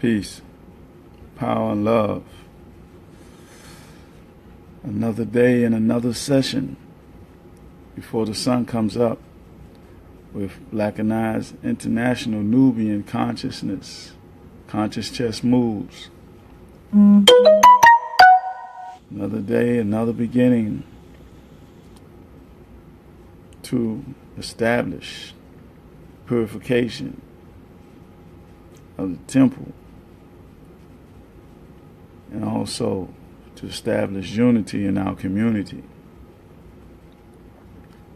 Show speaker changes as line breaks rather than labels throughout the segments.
peace, power, and love. Another day and another session before the sun comes up with Blackanized International Nubian Consciousness. Conscious chess moves. Another day, another beginning to establish purification of the temple, and also to establish unity in our community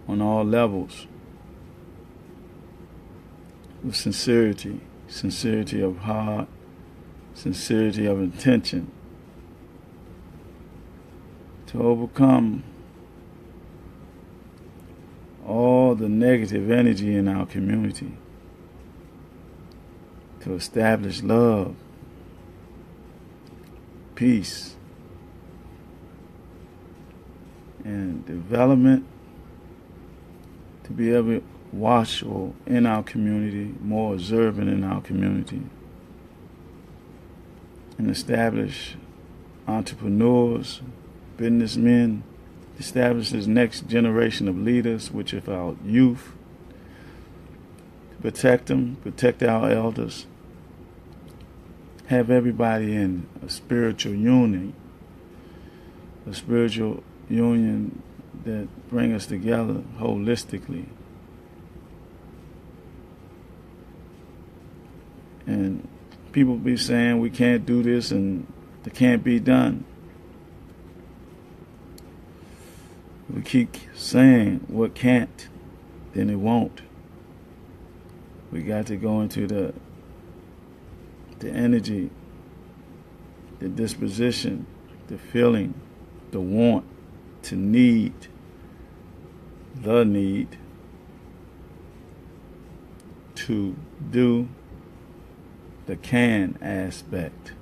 on all levels with sincerity of heart, sincerity of intention, to overcome all the negative energy in our community, to establish love, peace, and development, to be able to watchful in our community, more observant in our community, and establish entrepreneurs, businessmen, establish this next generation of leaders, which is our youth, to protect them, protect our elders, have everybody in a spiritual union that bring us together holistically. And people be saying we can't do this and it can't be done. We keep saying what can't, then it won't. We got to go into the energy, the disposition, the feeling, the want, to need, the need to do the can aspect.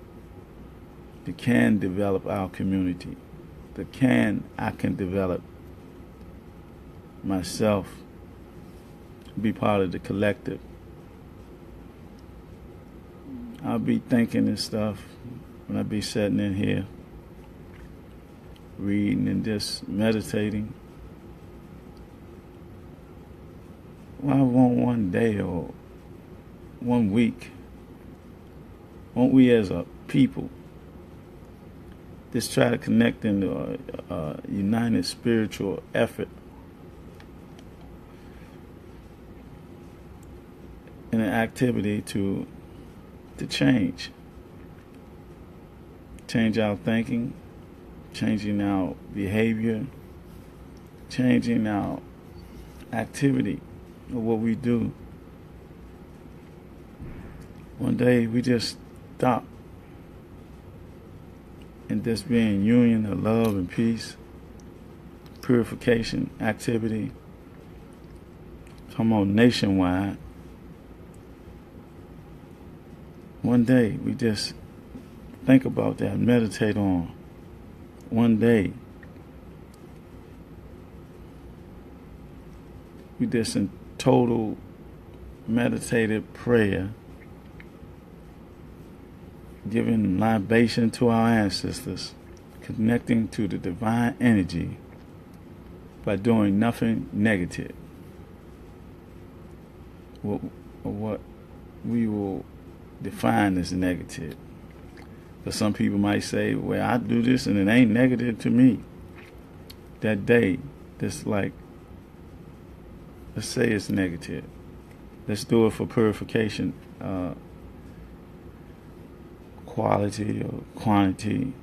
The can develop our community. The can I can develop myself, be part of the collective. I'll be thinking this stuff when I be sitting in here, reading and just meditating. Why won't one day or 1 week, won't we as a people just try to connect into a united spiritual effort and an activity to change our thinking, changing our behavior, changing our activity of what we do. One day we just stop and just be in union of love and peace, purification, activity. Come on, nationwide. One day we just think about that, meditate on. One day we just in total meditative prayer, giving libation to our ancestors, connecting to the divine energy by doing nothing negative. What we will define as negative. But some people might say, well, I do this and it ain't negative to me. That day, that's like, let's say it's negative. Let's do it for purification, quality or quantity,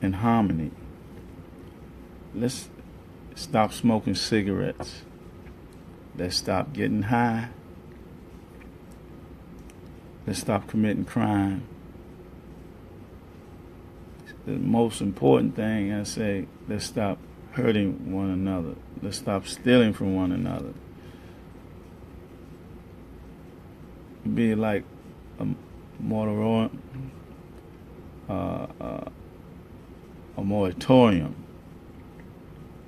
and harmony. Let's stop smoking cigarettes. Let's stop getting high. Let's stop committing crime. The most important thing, I say, let's stop hurting one another. Let's stop stealing from one another. Be like a moratorium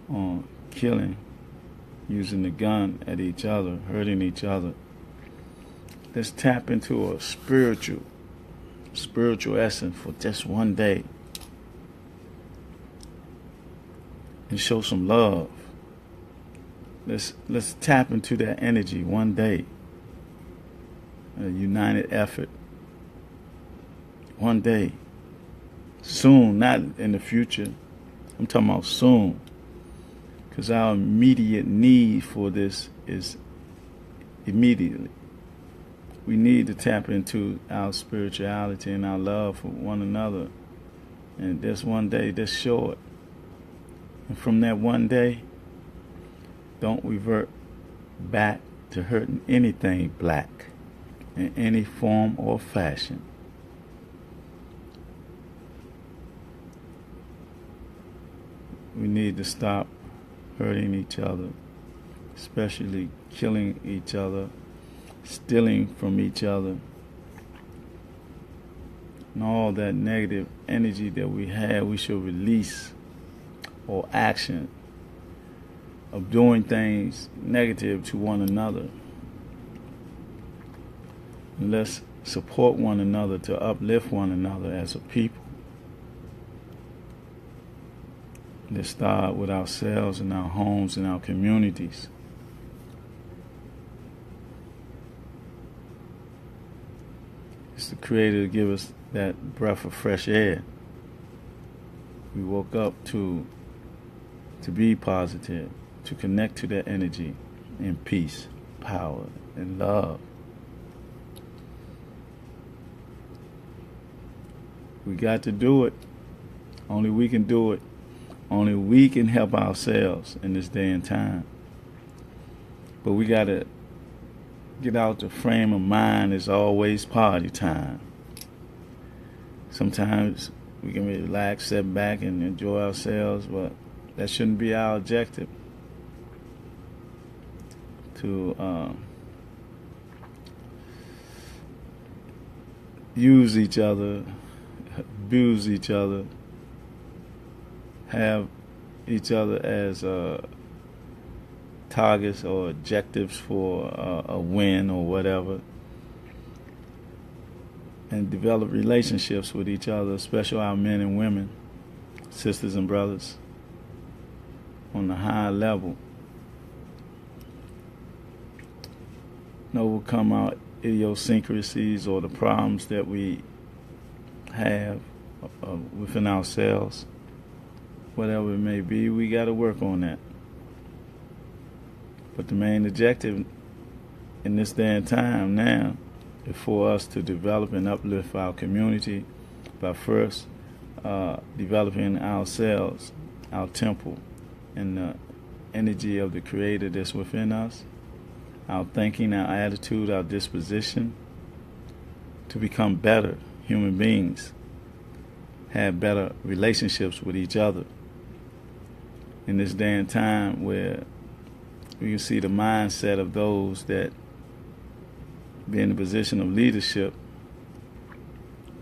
on killing, using the gun at each other, hurting each other. let's tap into a spiritual essence for just one day and show some love. Let's tap into that energy one day. A united effort. One day. Soon, not in the future. I'm talking about soon. Because our immediate need for this is immediately. We need to tap into our spirituality and our love for one another. And this one day, this short. And from that one day, don't revert back to hurting anything black in any form or fashion. We need to stop hurting each other, especially killing each other, stealing from each other, and all that negative energy that we have, we should release, or action of doing things negative to one another. And let's support one another to uplift one another as a people. Let's start with ourselves and our homes and our communities. It's the Creator to give us that breath of fresh air. We woke up to be positive, to connect to that energy in peace, power, and love. We got to do it. Only we can do it. Only we can help ourselves in this day and time. But we got to get out the frame of mind. It's always party time. Sometimes we can relax, sit back, and enjoy ourselves, but that shouldn't be our objective. To use each other, abuse each other, have each other as targets or objectives for a win or whatever, and develop relationships with each other, especially our men and women, sisters and brothers, on the high level. And overcome our idiosyncrasies or the problems that we have within ourselves. Whatever it may be, we got to work on that. But the main objective in this day and time now is for us to develop and uplift our community by first developing ourselves, our temple, and the energy of the Creator that's within us, our thinking, our attitude, our disposition, to become better human beings, have better relationships with each other. In this day and time where we can see the mindset of those that be in a position of leadership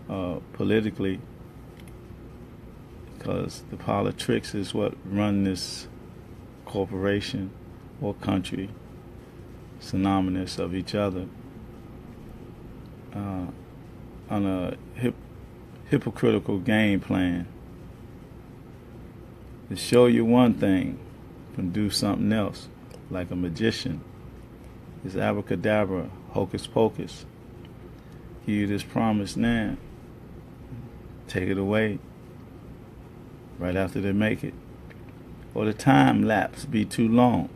politically, because the politics is what run this corporation or country, synonymous of each other, on a hypocritical game plan to show you one thing and do something else, like a magician. It's abracadabra, hocus pocus. Give you this promise now, take it away right after they make it, or the time lapse be too long.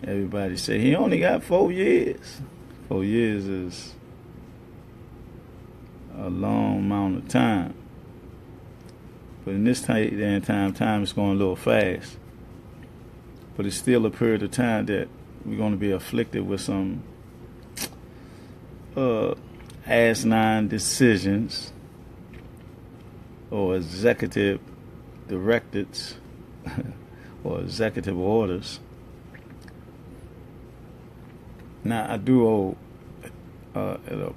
Everybody say he only got 4 years. 4 years is a long amount of time. But in this time is going a little fast. But it's still a period of time that we're going to be afflicted with some asinine decisions or executive directives or executive orders. Now, I do owe an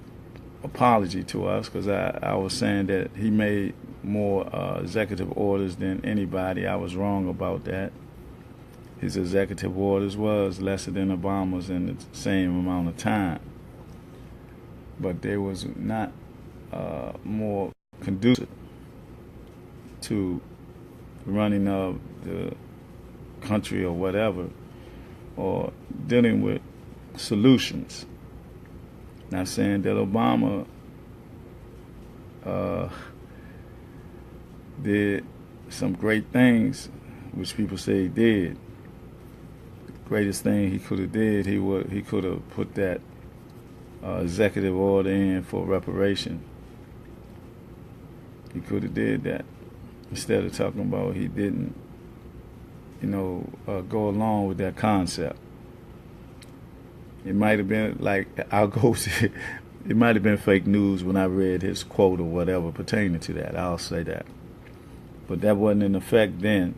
apology to us, because I was saying that he made more executive orders than anybody. I was wrong about that. his executive orders was lesser than Obama's in the same amount of time. But they was not more conducive to running of the country or whatever, or dealing with solutions. Not saying that Obama did some great things, which people say he did. The greatest thing he could have did, he could have put that executive order in for reparation. He could have did that instead of talking about he didn't, go along with that concept. It might have been it might have been fake news when I read his quote or whatever pertaining to that. I'll say that. But that wasn't in effect then.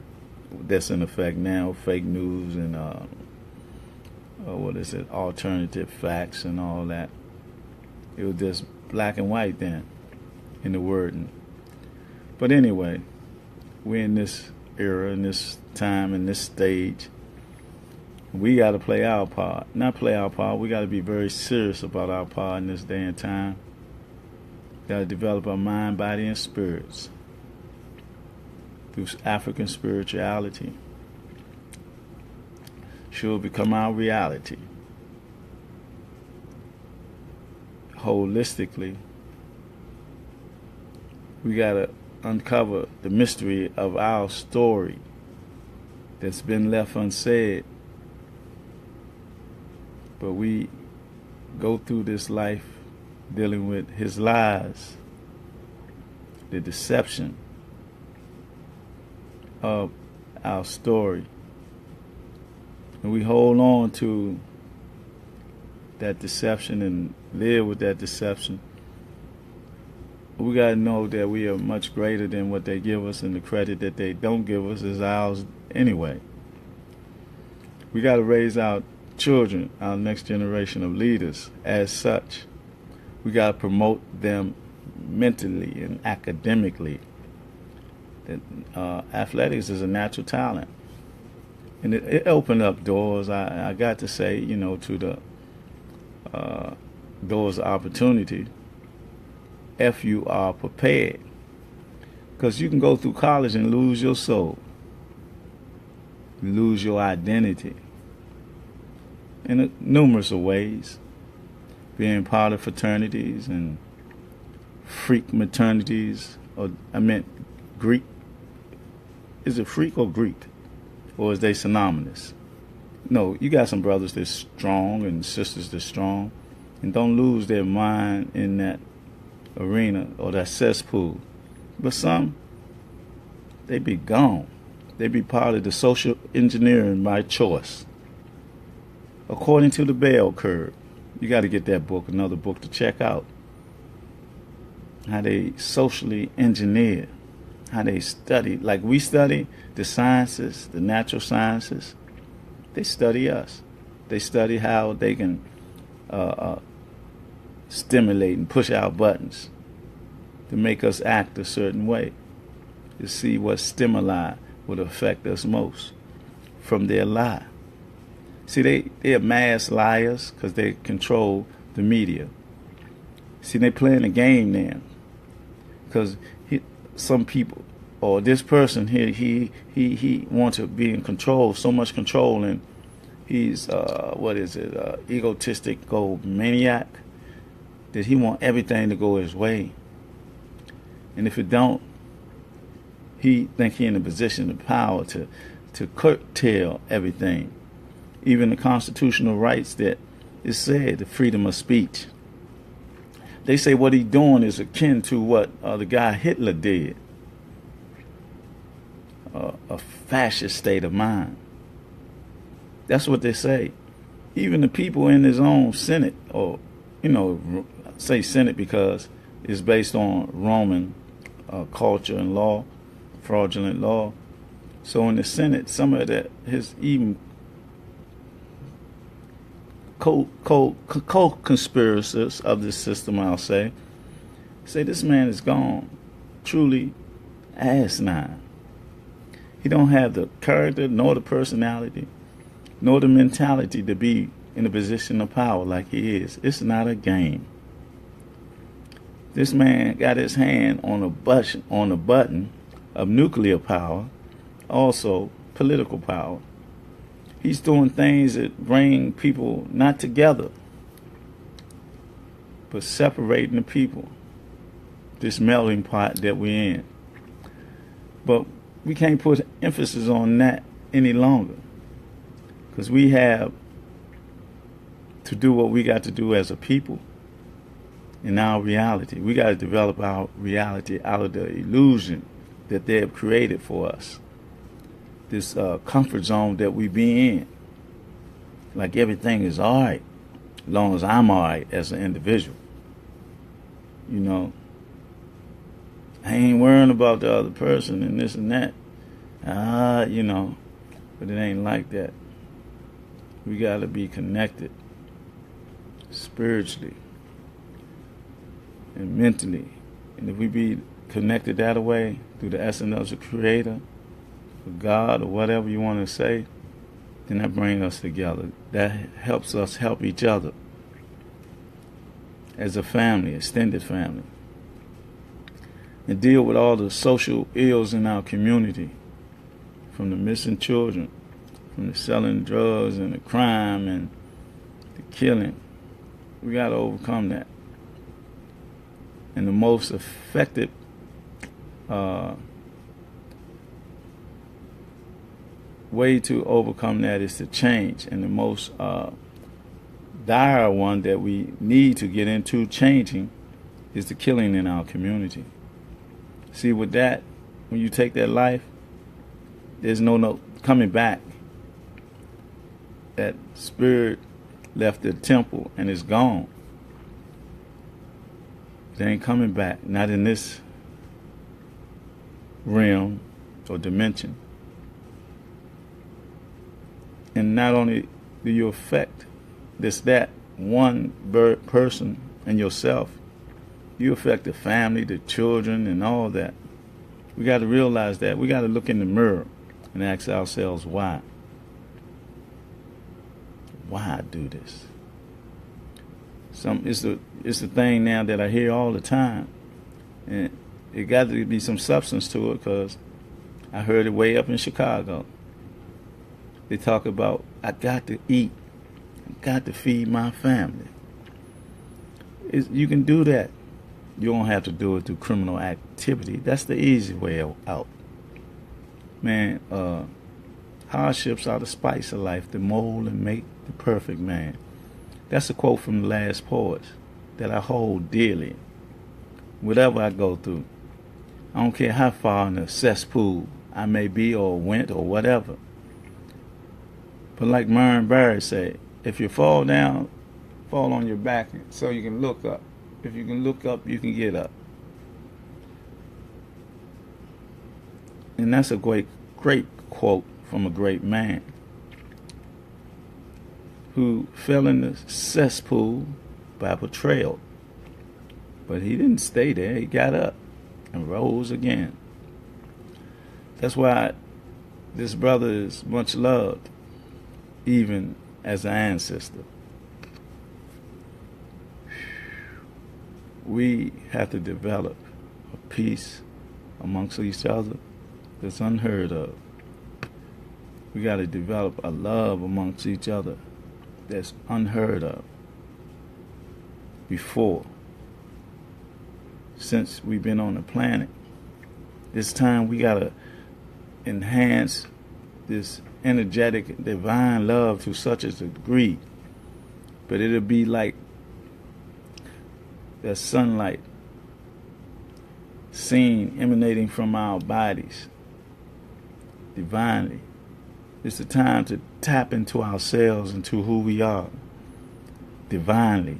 That's in effect now. Fake news and alternative facts and all that. It was just black and white then in the wording. But anyway, we're in this era, in this time, in this stage. We got to play our part. Not play our part. We got to be very serious about our part in this day and time. Got to develop our mind, body, and spirits through African spirituality. Should become our reality. Holistically, we got to uncover the mystery of our story that's been left unsaid. But we go through this life dealing with his lies, the deception of our story. And we hold on to that deception and live with that deception. We got to know that we are much greater than what they give us, and the credit that they don't give us is ours anyway. We got to raise our children, our next generation of leaders, as such. We got to promote them mentally and academically. Athletics is a natural talent. And it opened up doors, I got to say, to the doors of opportunity if you are prepared. Because you can go through college and lose your soul, lose your identity in numerous of ways. Being part of fraternities and freak maternities, Greek. Is it freak or Greek? Or is they synonymous? No, you got some brothers that's strong and sisters that's strong, and don't lose their mind in that arena or that cesspool. But some, they be gone. They be part of the social engineering by choice. According to the bell curve. You got to get that book, another book to check out. How they socially engineer. How they study. Like we study the sciences, the natural sciences. They study us. They study how they can stimulate and push our buttons to make us act a certain way. To see what stimuli would affect us most from their lie. See, they're mass liars because they control the media. See, they playing a game now. Because some people, or this person here, he wants to be in control, so much control, and he's, egotistic maniac, that he want everything to go his way. And if it don't, he think he in a position of power to curtail everything. Even the constitutional rights that is said, the freedom of speech. They say what he's doing is akin to what the guy Hitler did. A fascist state of mind. That's what they say. Even the people in his own Senate, or, say Senate because it's based on Roman culture and law, fraudulent law. So in the Senate, some of his even co-conspirators of this system, I'll say this man is gone, truly asinine. He don't have the character, nor the personality, nor the mentality to be in a position of power like he is. It's not a game. This man got his hand on a button of nuclear power, also political power. He's doing things that bring people not together, but separating the people. This melting pot that we're in. But we can't put emphasis on that any longer, because we have to do what we got to do as a people in our reality. We got to develop our reality out of the illusion that they have created for us. This comfort zone that we be in. Like everything is all right, as long as I'm all right as an individual. You know, I ain't worrying about the other person and this and that. You know, but it ain't like that. We got to be connected spiritually and mentally. And if we be connected that way through the essence of the Creator, or God, or whatever you want to say, then that brings us together. That helps us help each other as a family, extended family, and deal with all the social ills in our community, from the missing children, from the selling drugs and the crime and the killing. We got to overcome that. And the most effective way to overcome that is to change. And the most dire one that we need to get into changing is the killing in our community. See, with that, when you take that life, there's no coming back. That spirit left the temple and is gone. They ain't coming back, not in this realm or dimension. And not only do you affect that one person and yourself, you affect the family, the children, and all that. We got to realize that. We got to look in the mirror and ask ourselves why. Why do this? It's the thing now that I hear all the time, and it got to be some substance to it, because I heard it way up in Chicago. They talk about, I got to eat, I got to feed my family. You can do that. You don't have to do it through criminal activity. That's the easy way out. Man, hardships are the spice of life, the mold and make the perfect man. That's a quote from the last poet that I hold dearly. Whatever I go through, I don't care how far in the cesspool I may be or went or whatever. But like Myron Barry said, if you fall down, fall on your back so you can look up. If you can look up, you can get up. And that's a great quote from a great man who fell in the cesspool by betrayal. But he didn't stay there. He got up and rose again. That's why this brother is much loved, even as an ancestor. We have to develop a peace amongst each other that's unheard of. We got to develop a love amongst each other that's unheard of before. Since we've been on the planet, this time we got to enhance this energetic divine love to such a degree. But it'll be like that sunlight seen emanating from our bodies divinely. It's the time to tap into ourselves, into who we are divinely.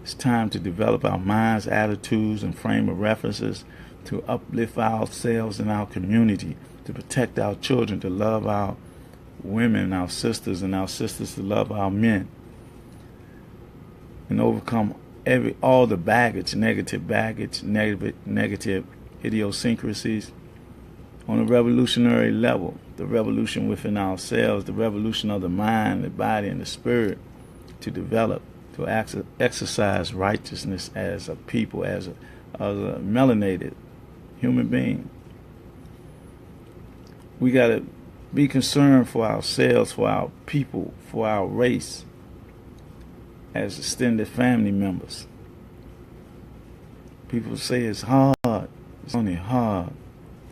It's time to develop our minds, attitudes, and frame of references to uplift ourselves and our community, to protect our children, to love our women, our sisters, and our sisters to love our men, and overcome all the baggage, negative idiosyncrasies on a revolutionary level, the revolution within ourselves, the revolution of the mind, the body, and the spirit, to develop, to exercise righteousness as a people, as a melanated human being. We got to be concerned for ourselves, for our people, for our race, as extended family members. People say it's hard. It's only hard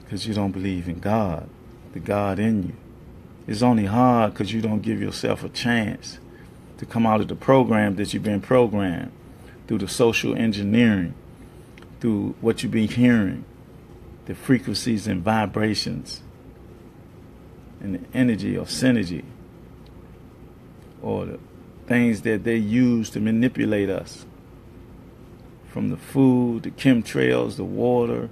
because you don't believe in God, the God in you. It's only hard because you don't give yourself a chance to come out of the program that you've been programmed through the social engineering, through what you've been hearing, the frequencies and vibrations, and the energy or synergy, or the things that they use to manipulate us, from the food, the chemtrails, the water,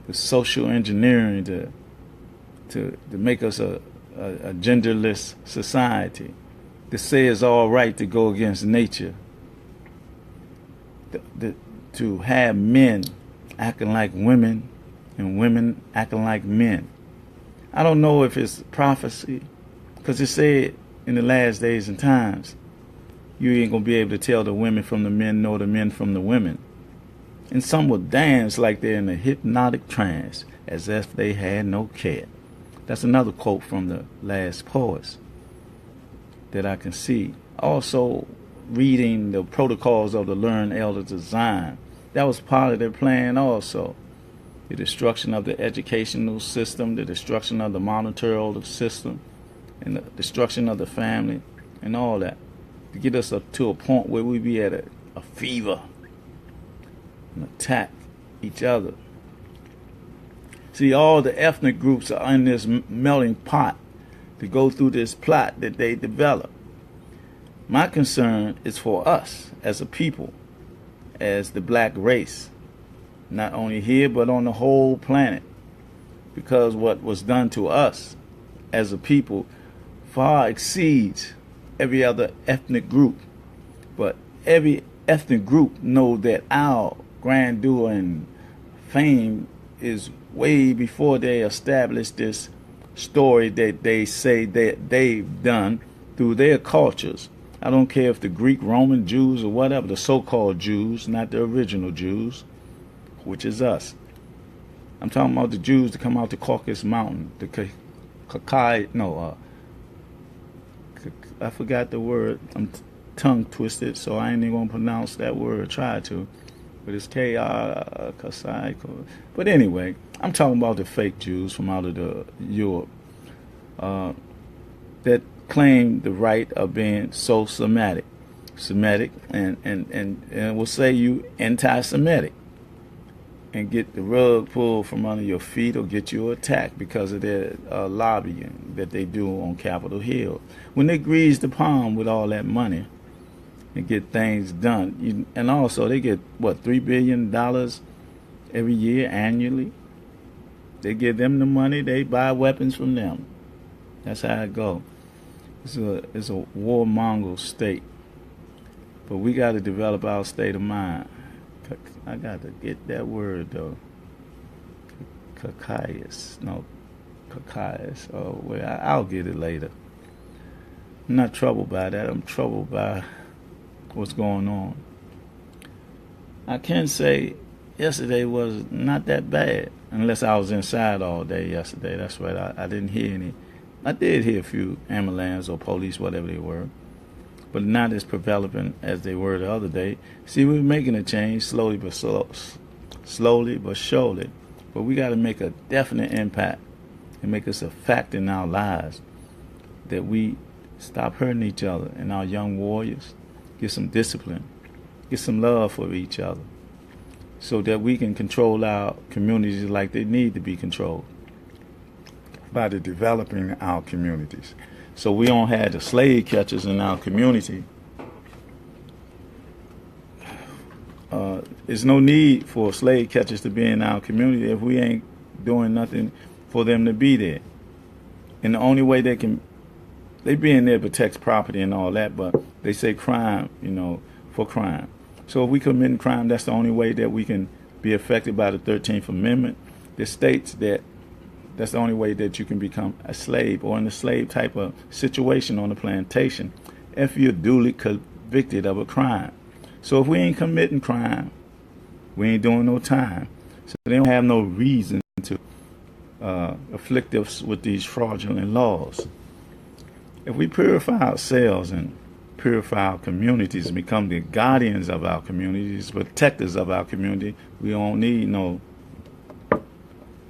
the social engineering to make us a genderless society, to say it's all right to go against nature, to have men acting like women and women acting like men. I don't know if it's prophecy, because it said in the last days and times, you ain't going to be able to tell the women from the men nor the men from the women. And some will dance like they're in a hypnotic trance, as if they had no care. That's another quote from the last poets that I can see. Also, reading the protocols of the learned elders of Zion. That was part of their plan also. The destruction of the educational system, the destruction of the monetary system, and the destruction of the family, and all that, to get us up to a point where we be at a fever and attack each other. See, all the ethnic groups are in this melting pot to go through this plot that they develop. My concern is for us as a people, as the black race, not only here but on the whole planet, because what was done to us as a people far exceeds every other ethnic group. But every ethnic group know that our grandeur and fame is way before they establish this story that they say that they've done through their cultures. I don't care if the Greek, Roman Jews, or whatever, the so-called Jews, not the original Jews, which is us. I'm talking about the Jews that come out the Caucasus Mountain, the I forgot the word. I'm tongue twisted, so I ain't even gonna pronounce that word. Try to, but it's Kasai. But anyway, I'm talking about the fake Jews from out of the Europe that claim the right of being so Semitic, and will say you anti-Semitic, and get the rug pulled from under your feet or get you attacked because of their lobbying that they do on Capitol Hill. When they grease the palm with all that money and get things done, and also they get, what, $3 billion every year annually? They give them the money, they buy weapons from them. That's how it go. It's a warmonger state. But we got to develop our state of mind. I got to get that word, though. Cacaius. Oh, well, I'll get it later. I'm not troubled by that. I'm troubled by what's going on. I can say yesterday was not that bad, unless I was inside all day yesterday. That's right. I didn't hear any. I did hear a few ambulance or police, whatever they were, but not as prevalent as they were the other day. See, we're making a change slowly but surely. But we got to make a definite impact and make us a fact in our lives that we stop hurting each other and our young warriors, get some discipline, get some love for each other, so that we can control our communities like they need to be controlled by the developing our communities. So we don't have the slave catchers in our community. There's no need for slave catchers to be in our community if we ain't doing nothing for them to be there. And the only way they be in there protects property and all that, but they say crime, for crime. So if we commit crime, that's the only way that we can be affected by the 13th Amendment that states that That's the only way that you can become a slave or in a slave type of situation on the plantation if you're duly convicted of a crime. So if we ain't committing crime, we ain't doing no time. So they don't have no reason to afflict us with these fraudulent laws. If we purify ourselves and purify our communities and become the guardians of our communities, protectors of our community, we don't need no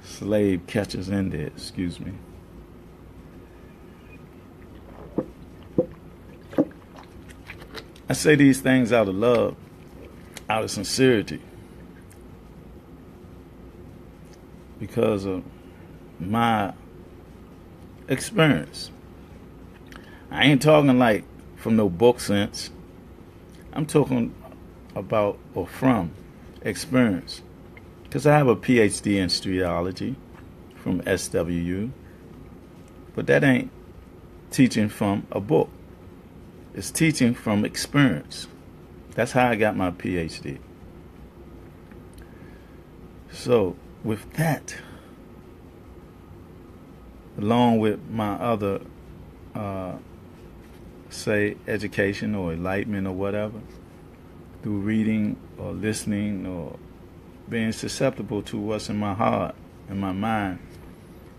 slave catchers in there, excuse me. I say these things out of love, out of sincerity, because of my experience. I ain't talking like from no book sense. I'm talking about or from experience. Because I have a PhD in streetology from SWU, but that ain't teaching from a book. It's teaching from experience. That's how I got my PhD. So with that, along with my other, say, education or enlightenment or whatever, through reading or listening or being susceptible to what's in my heart and my mind.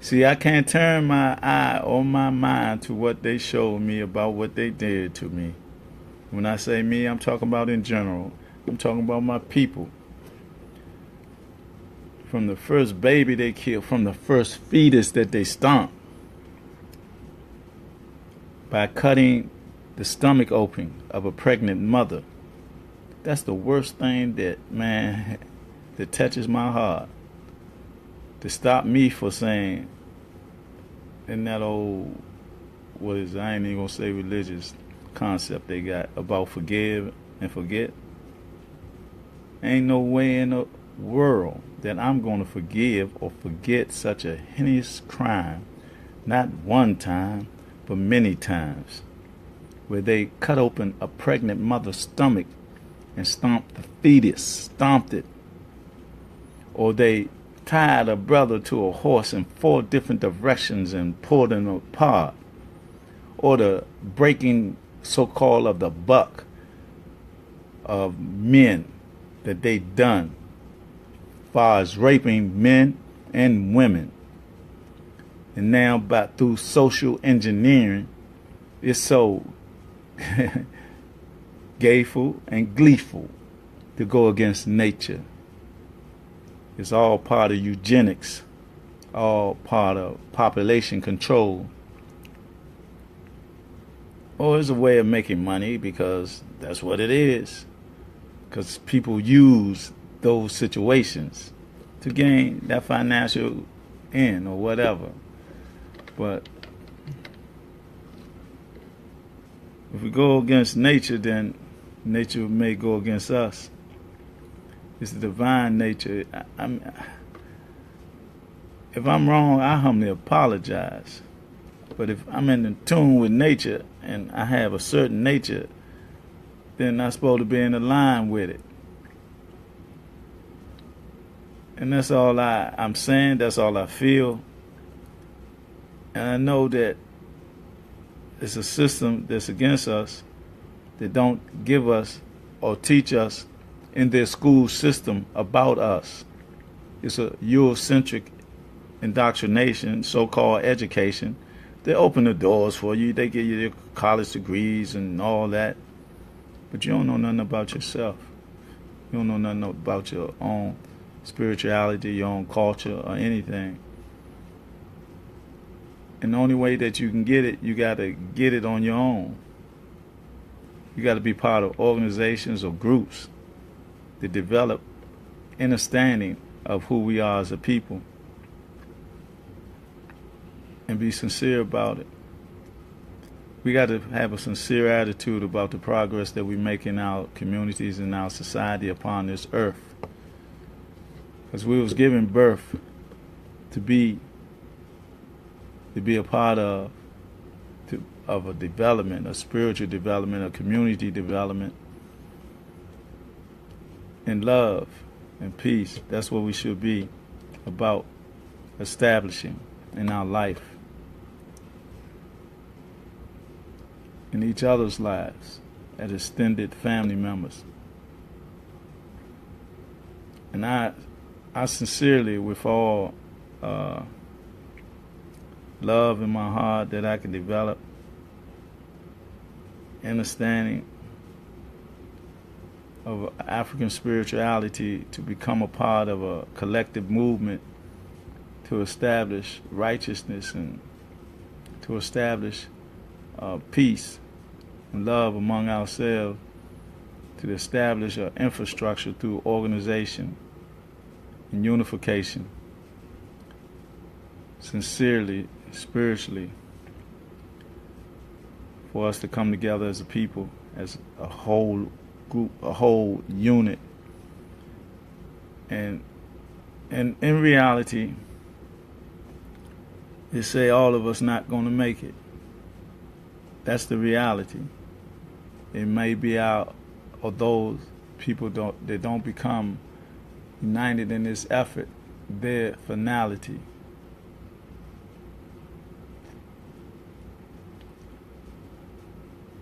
See, I can't turn my eye or my mind to what they showed me about what they did to me. When I say me, I'm talking about in general. I'm talking about my people. From the first baby they killed, from the first fetus that they stomped, by cutting the stomach open of a pregnant mother. That's the worst thing that, man, that touches my heart. To stop me for saying, in that old, I ain't even gonna say religious concept they got about forgive and forget. Ain't no way in the world that I'm gonna forgive or forget such a heinous crime, not one time, but many times, where they cut open a pregnant mother's stomach and stomped the fetus, stomped it. Or they tied a brother to a horse in 4 different directions and pulled him apart. Or the breaking, so-called, of the buck of men that they done, as far as raping men and women. And now, through social engineering, it's so gayful and gleeful to go against nature. It's all part of eugenics, all part of population control. Or it's a way of making money, because that's what it is. Because people use those situations to gain that financial end or whatever. But if we go against nature, then nature may go against us. It's the divine nature. If I'm wrong, I humbly apologize. But if I'm in tune with nature and I have a certain nature, then I'm supposed to be in line with it. And that's all I'm saying. That's all I feel. And I know that it's a system that's against us, that don't give us or teach us in their school system about us. It's a Eurocentric indoctrination, so-called education. They open the doors for you. They give you your college degrees and all that. But you don't know nothing about yourself. You don't know nothing about your own spirituality, your own culture, or anything. And the only way that you can get it, you got to get it on your own. You got to be part of organizations or groups that develop understanding of who we are as a people and be sincere about it. We got to have a sincere attitude about the progress that we make in our communities and our society upon this earth. Because we was given birth to be a part of a development, a spiritual development, a community development, and love and peace. That's what we should be about establishing. in our life, in each other's lives, as extended family members. And I sincerely, with all love in my heart that I can develop, understanding of African spirituality, to become a part of a collective movement to establish righteousness and to establish peace and love among ourselves, to establish an infrastructure through organization and unification, sincerely, spiritually, for us to come together as a people, as a whole group, a whole unit. And in reality, they say all of us not going to make it. That's the reality. It may be out of those people that don't become united in this effort, their finality.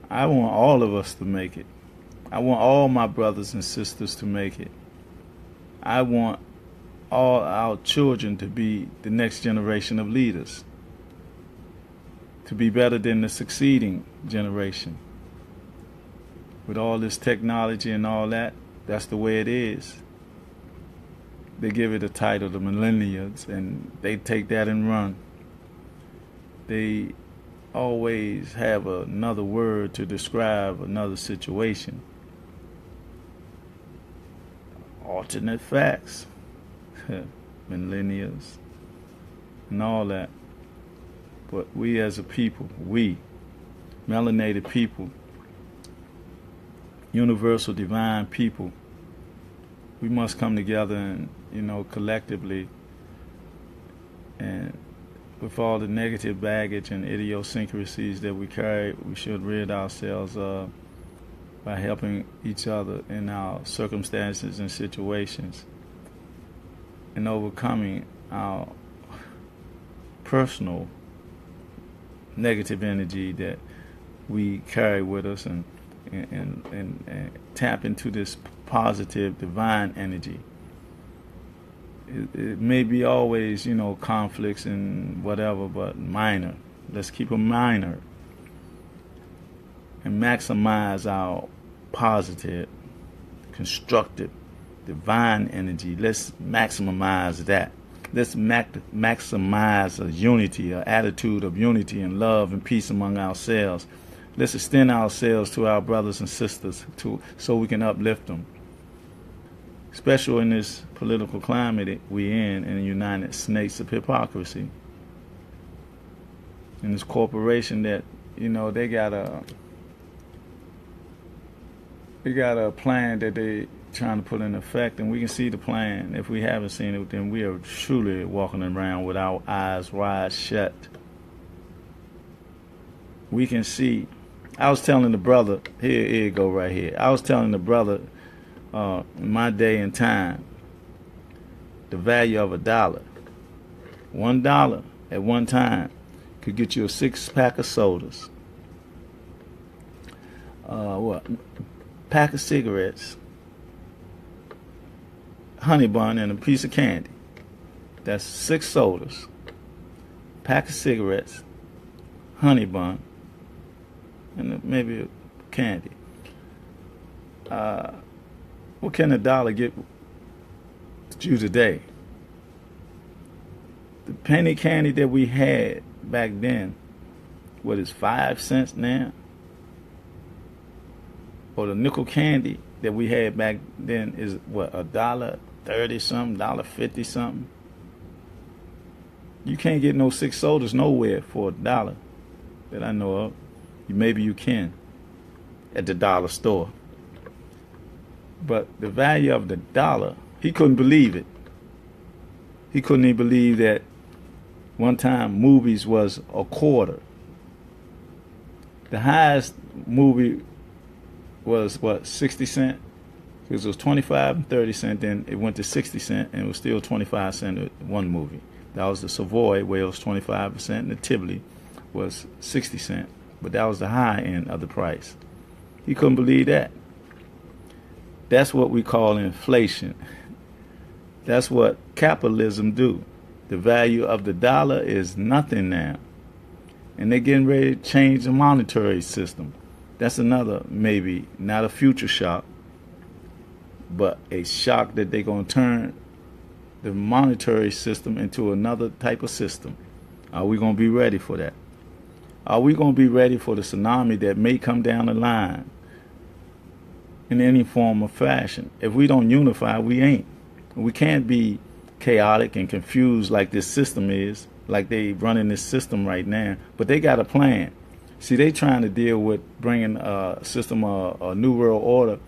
I want all of us to make it. I want all my brothers and sisters to make it. I want all our children to be the next generation of leaders, to be better than the succeeding generation. With all this technology and all that, that's the way it is. They give it a title, the millennials, and they take that and run. They always have another word to describe another situation. Alternate facts, millennials, and all that. But we as a people, we, melanated people, universal divine people, we must come together and, collectively, and with all the negative baggage and idiosyncrasies that we carry, we should rid ourselves of by helping each other in our circumstances and situations, and overcoming our personal negative energy that we carry with us, and tap into this positive divine energy. It may be always, conflicts and whatever, but minor. Let's keep them minor and maximize our positive, constructive, divine energy. Let's maximize that. Let's maximize a unity, an attitude of unity and love and peace among ourselves. Let's extend ourselves to our brothers and sisters so we can uplift them. Especially in this political climate we're in the United Snakes of hypocrisy. And this corporation that, they got a plan that they trying to put in effect, and we can see the plan. If we haven't seen it, then we are truly walking around with our eyes wide shut. We can see. I was telling the brother, here you go right here. I was telling the brother, in my day and time, the value of $1. $1 at one time could get you a 6-pack of sodas, pack of cigarettes, honey bun, and a piece of candy. That's 6 sodas, pack of cigarettes, honey bun, and maybe a candy. What can $1 get you today? The penny candy that we had back then, what is 5 cents now? Or the nickel candy that we had back then is what, $1.30 something, $1.50 something? You can't get no 6 sodas nowhere for $1 that I know of. Maybe you can at the dollar store. But the value of the $1, he couldn't believe it. He couldn't even believe that one time movies was a quarter. The highest movie was, 60 cents? Because it was 25 and 30 cents, then it went to 60 cents, and it was still 25 cents one movie. That was the Savoy, where it was 25%, and the Tivoli was 60 cents. But that was the high end of the price. He couldn't believe that. That's what we call inflation. That's what capitalism do. The value of the dollar is nothing now. And they're getting ready to change the monetary system. That's another, maybe, not a future shock, but a shock that they're going to turn the monetary system into another type of system. Are we going to be ready for that? Are we going to be ready for the tsunami that may come down the line in any form or fashion? If we don't unify, we ain't. We can't be chaotic and confused like this system is, like they running this system right now. But they got a plan. See, they trying to deal with bringing a system, a new world order,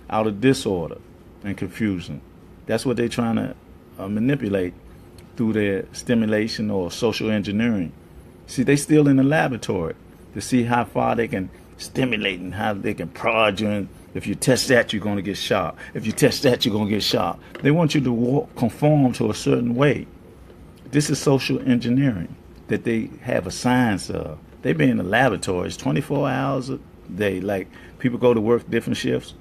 out of disorder and confusion. That's what they're trying to manipulate through their stimulation or social engineering. See, they still in the laboratory to see how far they can stimulate and how they can prod you. And if you test that, you're going to get shot. If you test that, you're going to get shot. They want you to conform to a certain way. This is social engineering that they have a science of. They be in the laboratories 24 hours a day. Like people go to work different shifts,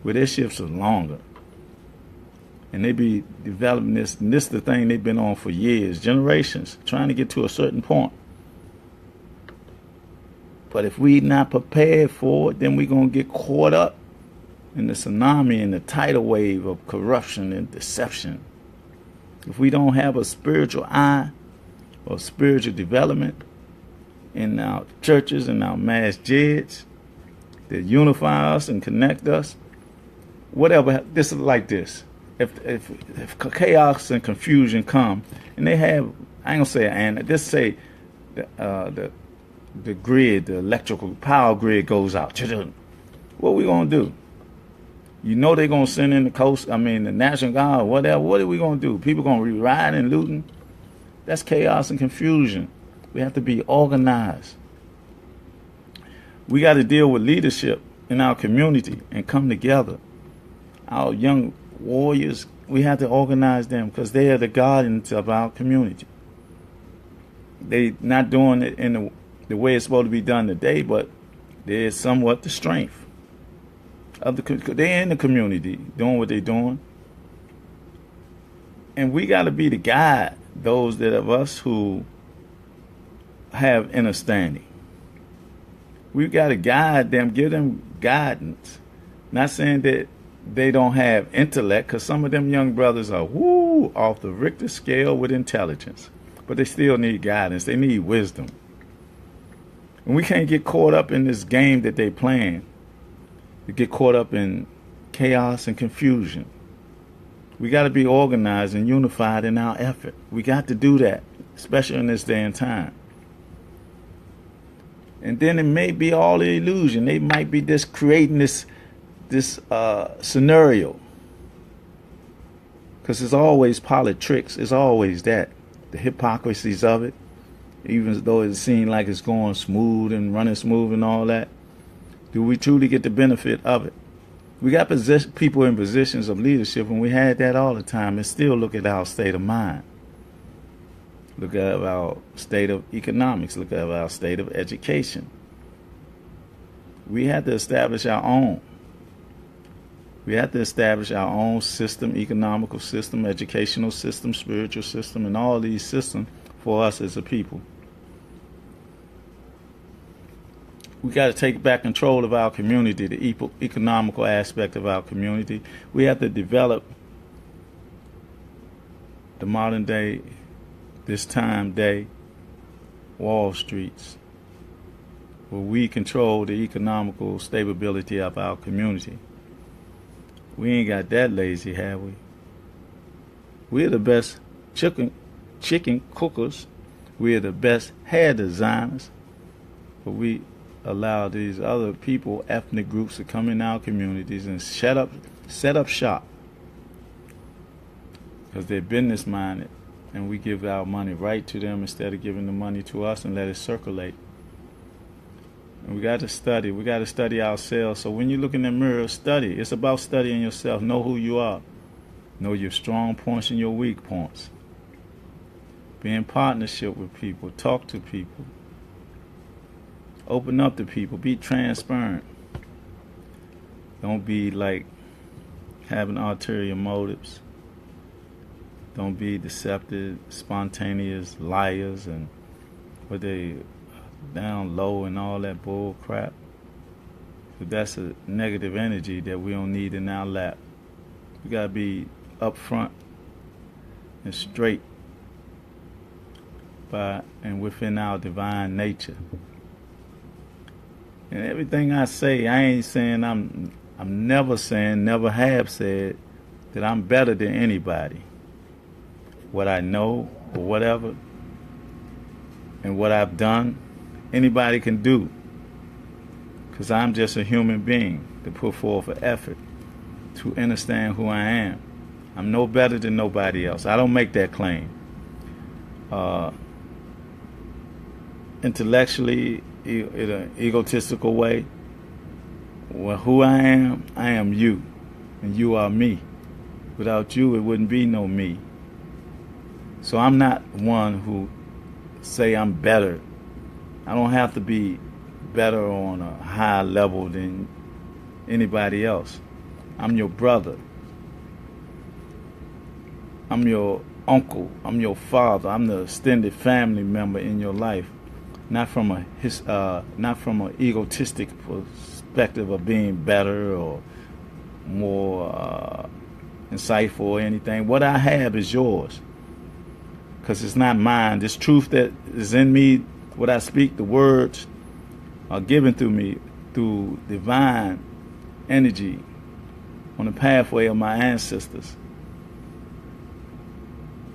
where their shifts are longer. And they be developing this, and this is the thing they've been on for years, generations, trying to get to a certain point. But if we not prepared for it, then we're going to get caught up in the tsunami and the tidal wave of corruption and deception. If we don't have a spiritual eye or spiritual development in our churches and our masjids that unify us and connect us, whatever, this is like this. If chaos and confusion come, and they have, I ain't gonna say and just say the grid, the electrical power grid goes out. What are we gonna do? You know they're gonna send in the National Guard or whatever. What are we gonna do? People gonna be rioting and looting? That's chaos and confusion. We have to be organized. We got to deal with leadership in our community and come together. Our young warriors, we have to organize them because they are the guardians of our community. They not doing it in the way it's supposed to be done today, but they're somewhat the strength of they're in the community doing what they're doing. And we got to be the guide, those that of us who have understanding. We got to guide them, give them guidance. Not saying that they don't have intellect, because some of them young brothers are off the Richter scale with intelligence, but they still need guidance. They need wisdom. And we can't get caught up in this game that they playing. We get caught up in chaos and confusion. We got to be organized and unified in our effort. We got to do that, especially in this day and time. And then it may be all an illusion. They might be just creating this scenario. Because it's always politics. It's always that. The hypocrisies of it. Even though it seems like it's going smooth and running smooth and all that. Do we truly get the benefit of it? We got people in positions of leadership, and we had that all the time. And still look at our state of mind. Look at our state of economics. Look at our state of education. We had to establish our own. We have to establish our own system, economical system, educational system, spiritual system, and all these systems for us as a people. We got to take back control of our community, the economical aspect of our community. We have to develop the modern day, this time day, Wall Streets, where we control the economical stability of our community. We ain't got that lazy, have we? We're the best chicken cookers. We're the best hair designers. But we allow these other people, ethnic groups, to come in our communities and set up shop. Because they're business minded. And we give our money right to them instead of giving the money to us and let it circulate. And we got to study. We got to study ourselves. So when you look in the mirror, study. It's about studying yourself. Know who you are. Know your strong points and your weak points. Be in partnership with people. Talk to people. Open up to people. Be transparent. Don't be like having ulterior motives. Don't be deceptive, spontaneous liars, and what they down low and all that bull crap. But that's a negative energy that we don't need in our lap. We gotta be upfront and straight by and within our divine nature. And everything I say, I ain't saying I'm never saying, never have said that I'm better than anybody. What I know or whatever and what I've done, anybody can do. Because I'm just a human being to put forth an effort to understand who I am. I'm no better than nobody else. I don't make that claim. Intellectually, in an egotistical way, well, who I am you, and you are me. Without you, it wouldn't be no me. So I'm not one who say I'm better. I don't have to be better on a high level than anybody else. I'm your brother. I'm your uncle. I'm your father. I'm the extended family member in your life. Not from an egotistic perspective of being better or more insightful or anything. What I have is yours, because it's not mine. This truth that is in me, what I speak, the words are given through me through divine energy on the pathway of my ancestors.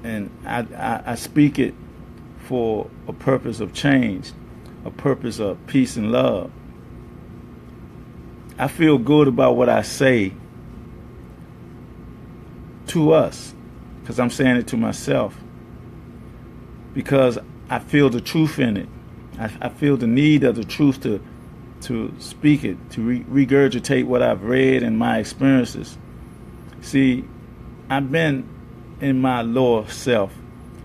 And I speak it for a purpose of change, a purpose of peace and love. I feel good about what I say to us, because I'm saying it to myself, because I feel the truth in it. I feel the need of the truth to speak it, to regurgitate what I've read and my experiences. See, I've been in my lower self.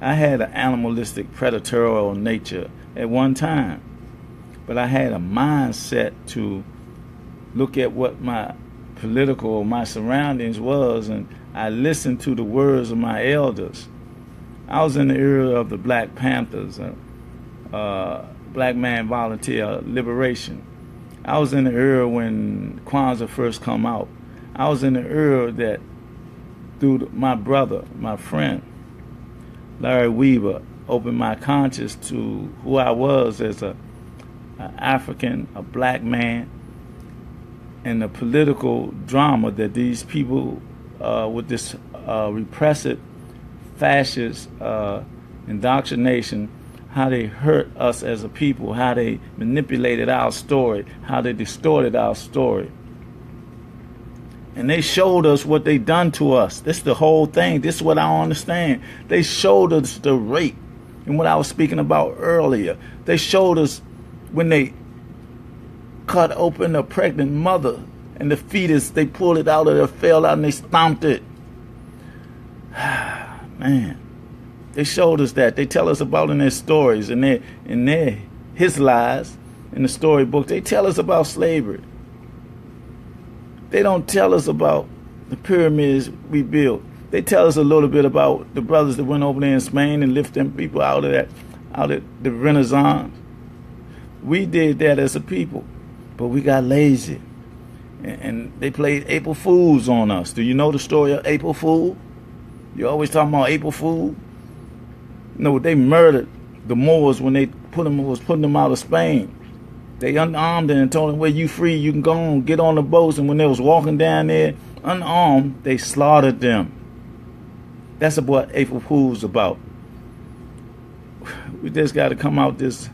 I had an animalistic, predatorial nature at one time, but I had a mindset to look at what my political, my surroundings was, and I listened to the words of my elders. I was in the era of the Black Panthers, Black Man Volunteer Liberation. I was in the era when Kwanzaa first come out. I was in the era that through my brother, my friend, Larry Weaver, opened my conscience to who I was as an African, a black man, and the political drama that these people with this repressive, fascist indoctrination, how they hurt us as a people, how they manipulated our story, how they distorted our story. And they showed us what they done to us. This is the whole thing. This is what I don't understand. They showed us the rape. And what I was speaking about earlier. They showed us when they cut open a pregnant mother and the fetus, they pulled it out of there, fell out, and they stomped it. Man. They showed us that. They tell us about in their stories, in his lies, in the storybook. They tell us about slavery. They don't tell us about the pyramids we built. They tell us a little bit about the brothers that went over there in Spain and lifted them people out of the Renaissance. We did that as a people, but we got lazy. And they played April Fools on us. Do you know the story of April Fool? You always talking about April Fool? No, they murdered the Moors when they was putting them out of Spain. They unarmed them and told them, well, you free, you can go on, get on the boats. And when they was walking down there unarmed, they slaughtered them. That's what April Fool's about. We just got to come out this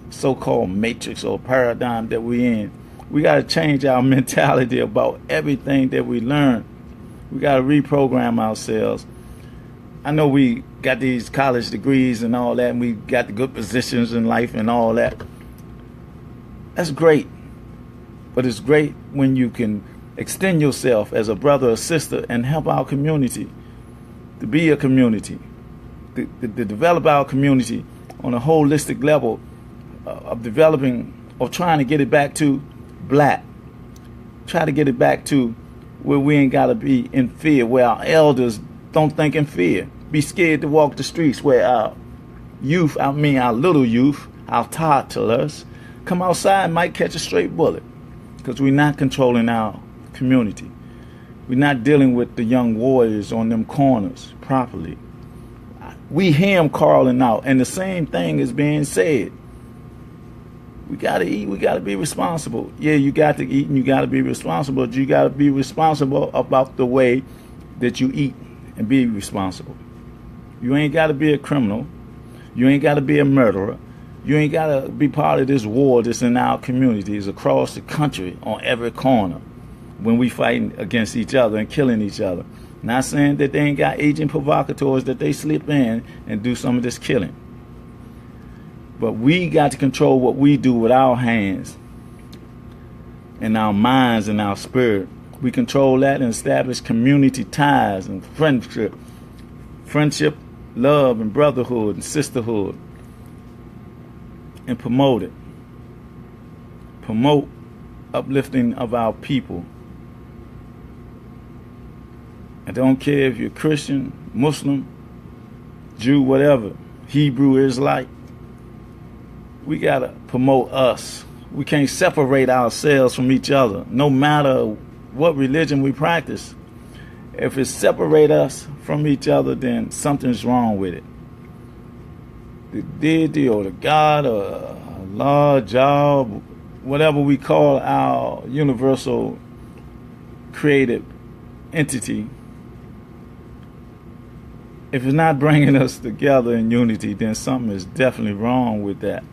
so-called matrix or paradigm that we in. We got to change our mentality about everything that we learn. We got to reprogram ourselves. I know we got these college degrees and all that, and we got the good positions in life and all that. That's great. But it's great when you can extend yourself as a brother or sister and help our community to be a community. to develop our community on a holistic level of developing, or trying to get it back to black. Try to get it back to where we ain't got to be in fear, where our elders don't think in fear. Be scared to walk the streets, where our youth, our little youth, our toddlers, come outside and might catch a straight bullet, because we're not controlling our community. We're not dealing with the young warriors on them corners properly. We hear them calling out, and the same thing is being said. We got to eat. We got to be responsible. Yeah, you got to eat and you got to be responsible. But you got to be responsible about the way that you eat, and be responsible. You ain't got to be a criminal. You ain't got to be a murderer. You ain't got to be part of this war that's in our communities across the country on every corner when we fighting against each other and killing each other. Not saying that they ain't got agent provocateurs that they slip in and do some of this killing. But we got to control what we do with our hands and our minds and our spirit. We control that and establish community ties and friendship, love and brotherhood and sisterhood, and promote it. Promote uplifting of our people. I don't care if you're Christian, Muslim, Jew, whatever, Hebrew, Israelite. We got to promote us. We can't separate ourselves from each other, no matter what religion we practice. If it separates us from each other, then something's wrong with it. The deity or the God or Allah, Jah, whatever we call our universal creative entity, if it's not bringing us together in unity, then something is definitely wrong with that.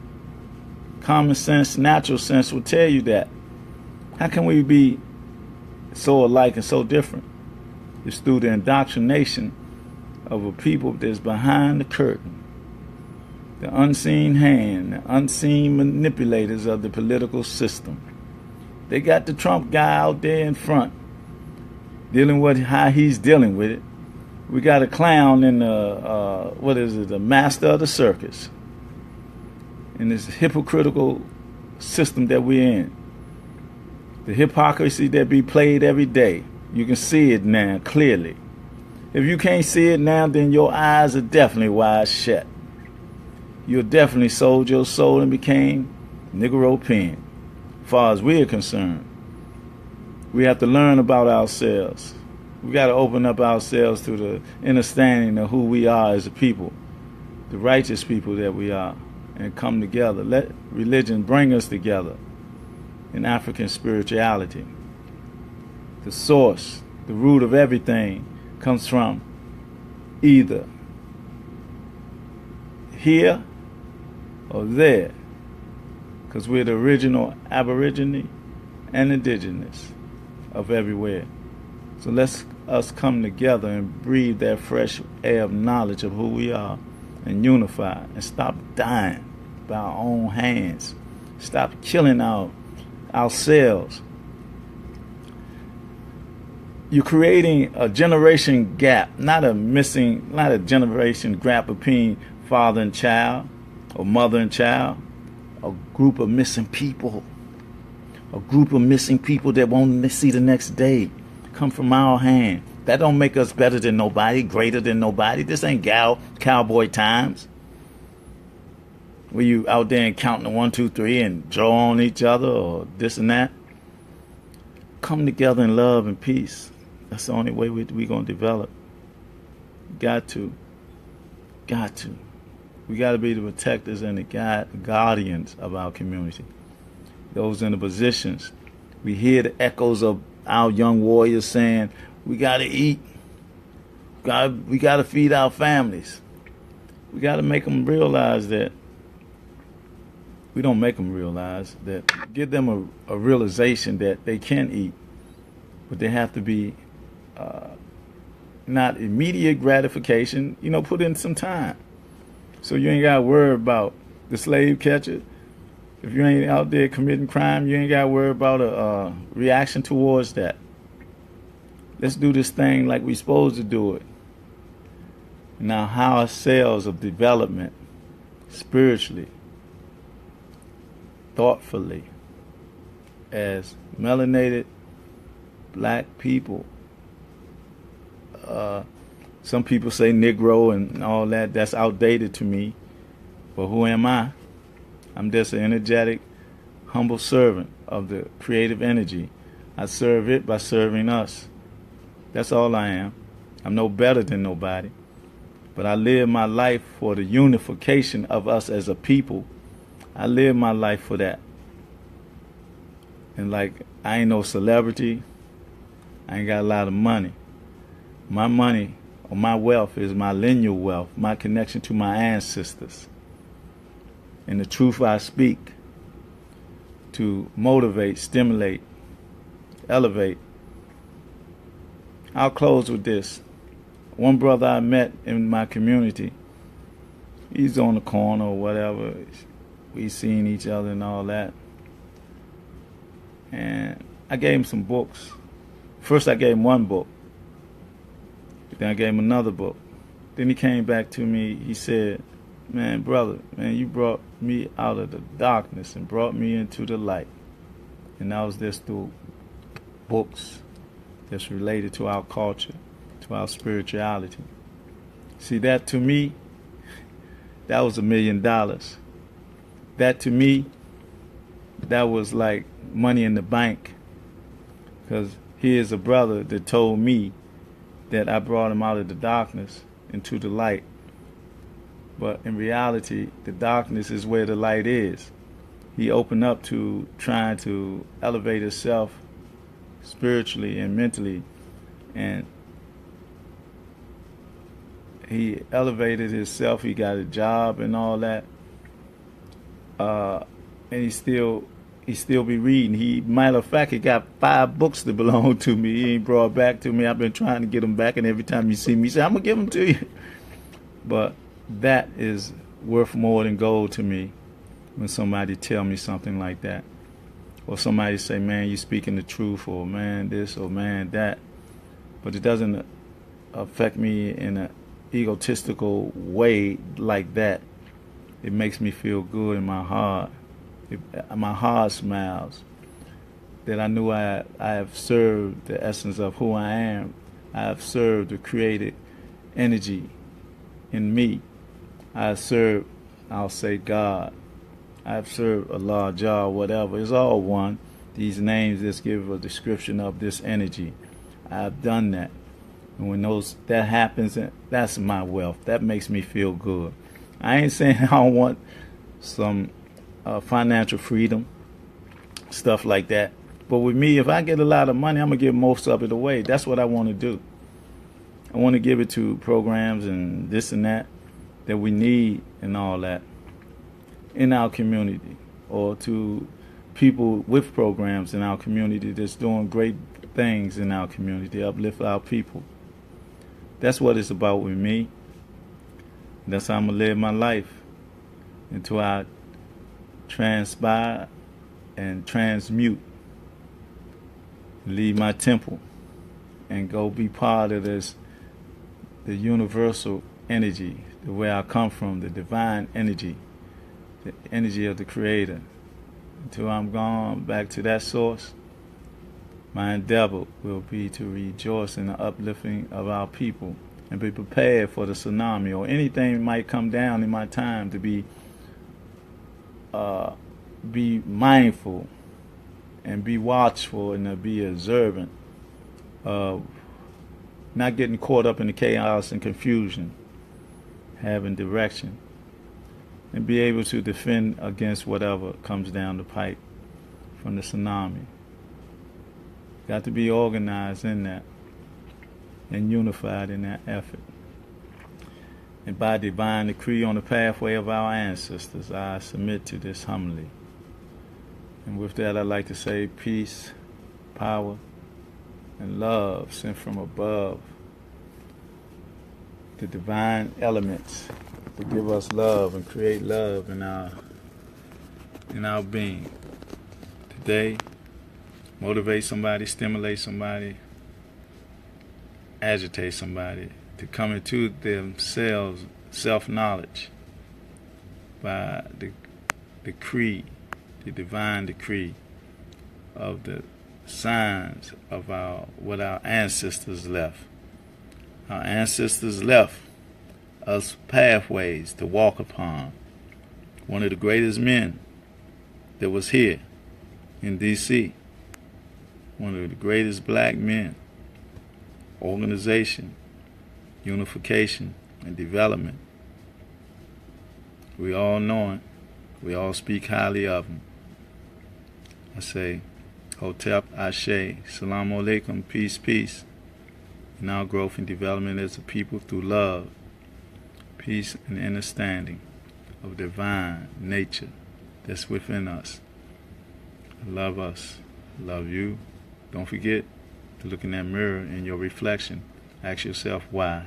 Common sense, natural sense will tell you that. How can we be so alike and so different? It's through the indoctrination of a people that's behind the curtain, the unseen hand, the unseen manipulators of the political system. They got the Trump guy out there in front, dealing with how he's dealing with it. We got a clown in the master of the circus, in this hypocritical system that we're in. The hypocrisy that be played every day. You can see it now clearly. If you can't see it now, then your eyes are definitely wide shut. You definitely sold your soul and became Negropean. As far as we're concerned, we have to learn about ourselves. We got to open up ourselves to the understanding of who we are as a people, the righteous people that we are, and come together. Let religion bring us together in African spirituality. The source, the root of everything comes from either here or there, because we're the original aborigine and indigenous of everywhere. So let's us come together and breathe that fresh air of knowledge of who we are, and unify and stop dying by our own hands. Stop killing ourselves. You're creating a generation gap, not a generation gap between father and child or mother and child. A group of missing people. A group of missing people that won't see the next day come from our hand. That don't make us better than nobody, greater than nobody. This ain't cowboy times, where you out there and counting the 1, 2, 3 and draw on each other or this and that. Come together in love and peace. That's the only way we're going to develop. Got to. We got to be the protectors and the guardians of our community. Those in the positions. We hear the echoes of our young warriors saying, we got to eat. We got to feed our families. We got to make them realize that. We don't make them realize that. Give them a realization that they can eat, but they have to be not immediate gratification. Put in some time. So you ain't got to worry about the slave catcher. If you ain't out there committing crime, you ain't got to worry about a reaction towards that. Let's do this thing like we supposed to do it. Now, how are cells of development spiritually, thoughtfully, as melanated black people? Some people say Negro and all that. That's outdated to me. But who am I? I'm just an energetic, humble servant of the creative energy. I serve it by serving us. That's all I am. I'm no better than nobody. But I live my life for the unification of us as a people. I live my life for that. And like, I ain't no celebrity. I ain't got a lot of money. My money or my wealth is my lineal wealth, my connection to my ancestors. And the truth I speak to motivate, stimulate, elevate. I'll close with this. One brother I met in my community, he's on the corner or whatever. We seen each other and all that. And I gave him some books. First I gave him one book. Then I gave him another book. Then he came back to me. He said, man, brother, man, you brought me out of the darkness and brought me into the light. And that was just through books that's related to our culture, to our spirituality. See, that to me, that was $1 million. That to me, that was like money in the bank. Because here's a brother that told me that I brought him out of the darkness into the light. But in reality, the darkness is where the light is. He opened up to trying to elevate himself spiritually and mentally. And he elevated himself. He got a job and all that. And he still be reading. He, matter of fact, he got 5 books that belong to me. He ain't brought back to me. I've been trying to get them back, and every time you see me, you say, I'm going to give them to you. But that is worth more than gold to me when somebody tell me something like that. Or somebody say, man, you speaking the truth, or man, this, or man, that. But it doesn't affect me in an egotistical way like that. It makes me feel good in my heart. My heart smiles that I knew I have served the essence of who I am. I have served the created energy in me. I have served, I'll say, God. I have served Allah, Jah, whatever. It's all one. These names just give a description of this energy. I have done that. And when that happens, that's my wealth. That makes me feel good. I ain't saying I don't want some financial freedom, stuff like that. But with me, if I get a lot of money, I'm going to give most of it away. That's what I want to do. I want to give it to programs and this and that we need and all that in our community, or to people with programs in our community that's doing great things in our community, uplift our people. That's what it's about with me. That's how I'm going to live my life until I transpire and transmute, leave my temple and go be part of this, the universal energy, the way I come from, the divine energy, the energy of the Creator. Until I'm gone back to that source, my endeavor will be to rejoice in the uplifting of our people and be prepared for the tsunami or anything that might come down in my time, to be mindful and be watchful and to be observant of not getting caught up in the chaos and confusion, having direction, and be able to defend against whatever comes down the pipe from the tsunami. Got to be organized in that and unified in that effort. And by divine decree on the pathway of our ancestors, I submit to this humbly. And with that, I'd like to say peace, power, and love sent from above. The divine elements to give us love and create love in our being. Today, motivate somebody, stimulate somebody, agitate somebody, to come into themselves self-knowledge by the decree, the divine decree of the signs of what our ancestors left. Our ancestors left us pathways to walk upon. One of the greatest men that was here in D.C., one of the greatest black men, organization, unification, and development. We all know it. We all speak highly of him. I say, Hotep, Ashe, Salam Alaikum, peace, peace. In our growth and development as a people through love, peace, and understanding of divine nature that's within us. Love us. Love you. Don't forget to look in that mirror in your reflection. Ask yourself why.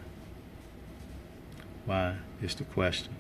Why is the question.